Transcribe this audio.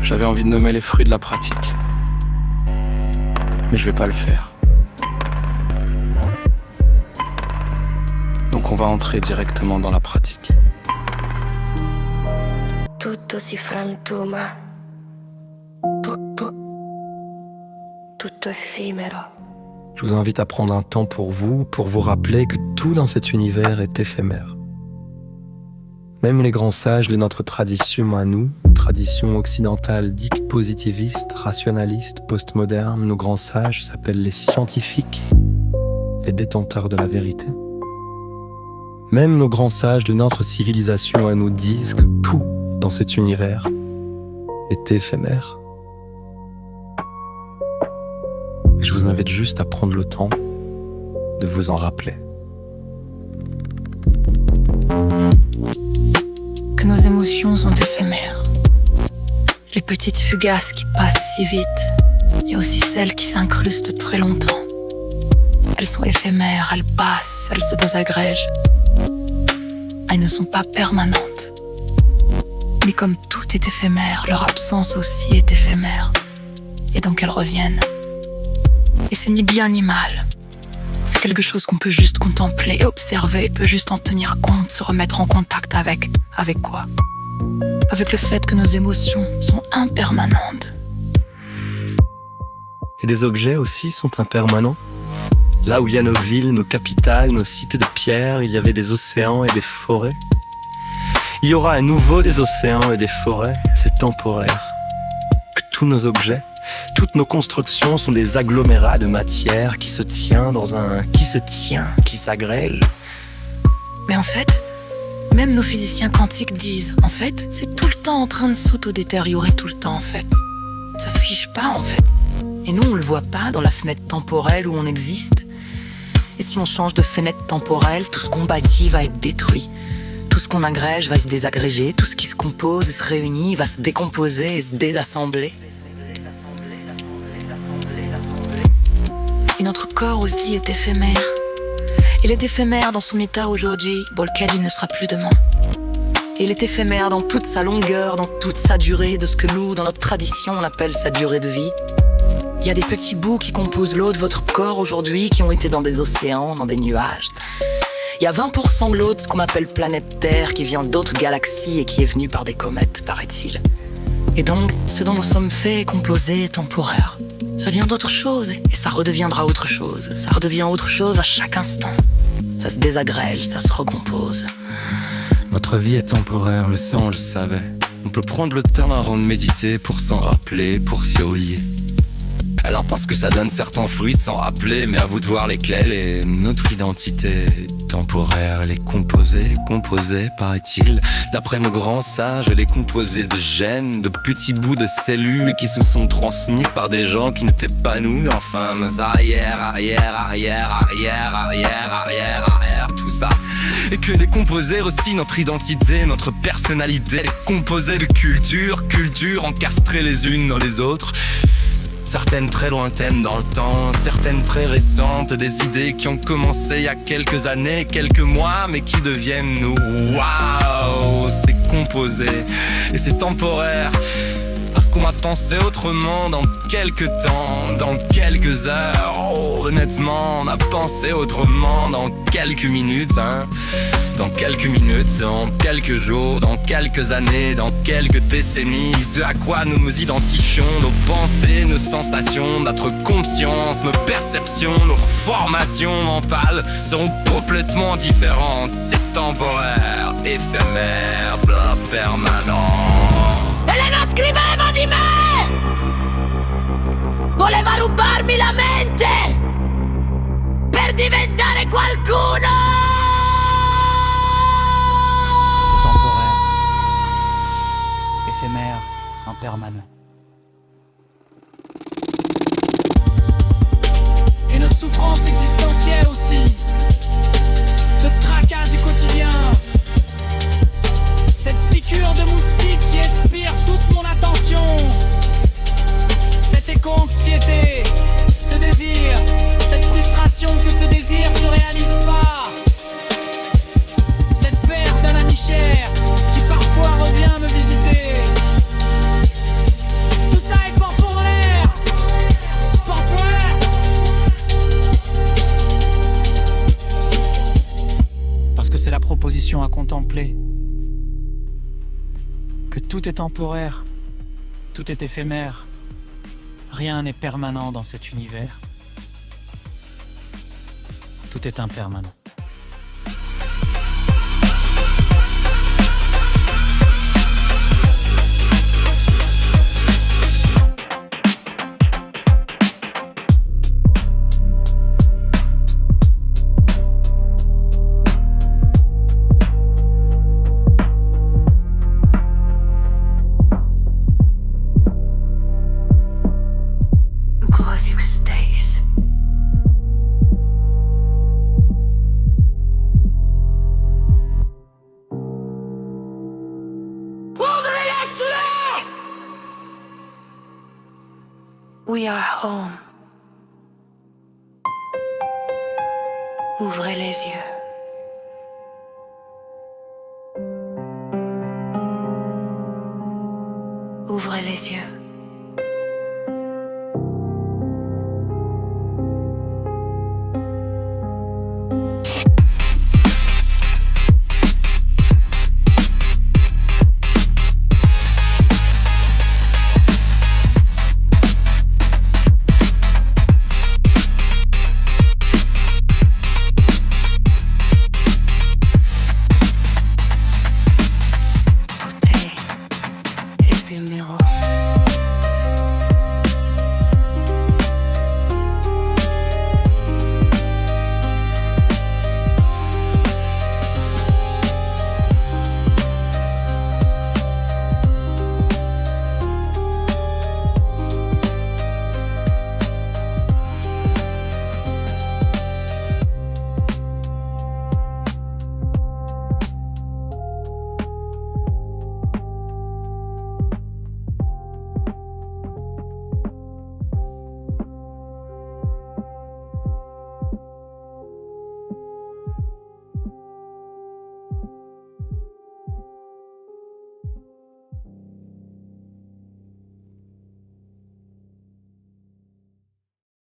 J'avais envie de nommer les fruits de la pratique. Mais je vais pas le faire. Donc on va entrer directement dans la pratique. Tutto si frantuma, tutto effimero. Je vous invite à prendre un temps pour vous rappeler que tout dans cet univers est éphémère. Même les grands sages de notre tradition à nous, tradition occidentale dite positiviste, rationaliste, postmoderne, nos grands sages s'appellent les scientifiques, les détenteurs de la vérité. Même nos grands sages de notre civilisation à nous disent que tout dans cet univers est éphémère. Et je vous invite juste à prendre le temps de vous en rappeler. Que nos émotions sont éphémères. Les petites fugaces qui passent si vite, et aussi celles qui s'incrustent très longtemps. Elles sont éphémères, elles passent, elles se désagrègent. Elles ne sont pas permanentes. Mais comme tout est éphémère, leur absence aussi est éphémère. Et donc elles reviennent. Et c'est ni bien ni mal. C'est quelque chose qu'on peut juste contempler et observer, peut juste en tenir compte, se remettre en contact avec. Avec quoi ? Avec le fait que nos émotions sont impermanentes. Et des objets aussi sont impermanents. Là où il y a nos villes, nos capitales, nos cités de pierre, il y avait des océans et des forêts. Il y aura à nouveau des océans et des forêts, c'est temporaire. Tous nos objets, toutes nos constructions sont des agglomérats de matière qui se tient, qui s'agrège. Mais en fait, même nos physiciens quantiques disent, en fait, c'est tout le temps en train de s'auto-détériorer tout le temps, en fait. Ça se fiche pas, en fait. Et nous, on le voit pas dans la fenêtre temporelle où on existe. Et si on change de fenêtre temporelle, tout ce qu'on bâtit va être détruit. Tout ce qu'on agrège va se désagréger, tout ce qui se compose et se réunit va se décomposer et se désassembler. Et notre corps aussi est éphémère. Il est éphémère dans son état aujourd'hui, dans lequel il ne sera plus demain. Il est éphémère dans toute sa longueur, dans toute sa durée, de ce que nous, dans notre tradition, on appelle sa durée de vie. Il y a des petits bouts qui composent l'eau de votre corps aujourd'hui, qui ont été dans des océans, dans des nuages. Il y a 20% de l'eau de ce qu'on appelle planète Terre, qui vient d'autres galaxies et qui est venue par des comètes, paraît-il. Et donc, ce dont nous sommes faits est composé, est temporaire. Ça vient d'autre chose, et ça redeviendra autre chose. Ça redevient autre chose à chaque instant. Ça se désagrège, ça se recompose. Notre vie est temporaire, le sang on le savait. On peut prendre le temps avant de méditer pour s'en rappeler, pour s'y relier. Alors parce que ça donne certains fruits de s'en rappeler, mais à vous de voir lesquels. Et notre identité est temporaire, elle est composée, paraît-il. D'après nos grands sages, elle est composée de gènes, de petits bouts de cellules qui se sont transmis par des gens qui n'étaient pas nous. Enfin, nos arrière, tout ça. Et que décomposer aussi notre identité, notre personnalité, elle est composée de cultures encastrées les unes dans les autres. Certaines très lointaines dans le temps, certaines très récentes, des idées qui ont commencé il y a quelques années, quelques mois, mais qui deviennent nous. Waouh, c'est composé et c'est temporaire. Parce qu'on a pensé autrement dans quelques temps, dans quelques heures. Oh, honnêtement, on a pensé autrement dans quelques minutes, hein. Dans quelques minutes, dans quelques jours, dans quelques années, dans quelques décennies. Ce à quoi nous nous identifions, nos pensées, nos sensations, notre conscience, nos perceptions, nos formations mentales seront complètement différentes. C'est temporaire, éphémère, bla, permanent. Elena scriveva di me! Voleva rubarmi la mente! Per diventare qualcuno! C'est temporaire, éphémère, impermanent. Et notre souffrance existentielle aussi, notre tracas du quotidien, cette piqûre de moustique qui inspire toute mon attention, cette éco-anxiété, ce désir, cette frustration que ce désir se réalise pas, cette perte d'un ami cher qui parfois revient me visiter. rappeler que tout est temporaire, tout est éphémère, rien n'est permanent dans cet univers. Tout est impermanent. We are home. Ouvrez les yeux. Ouvrez les yeux. Éphéméral.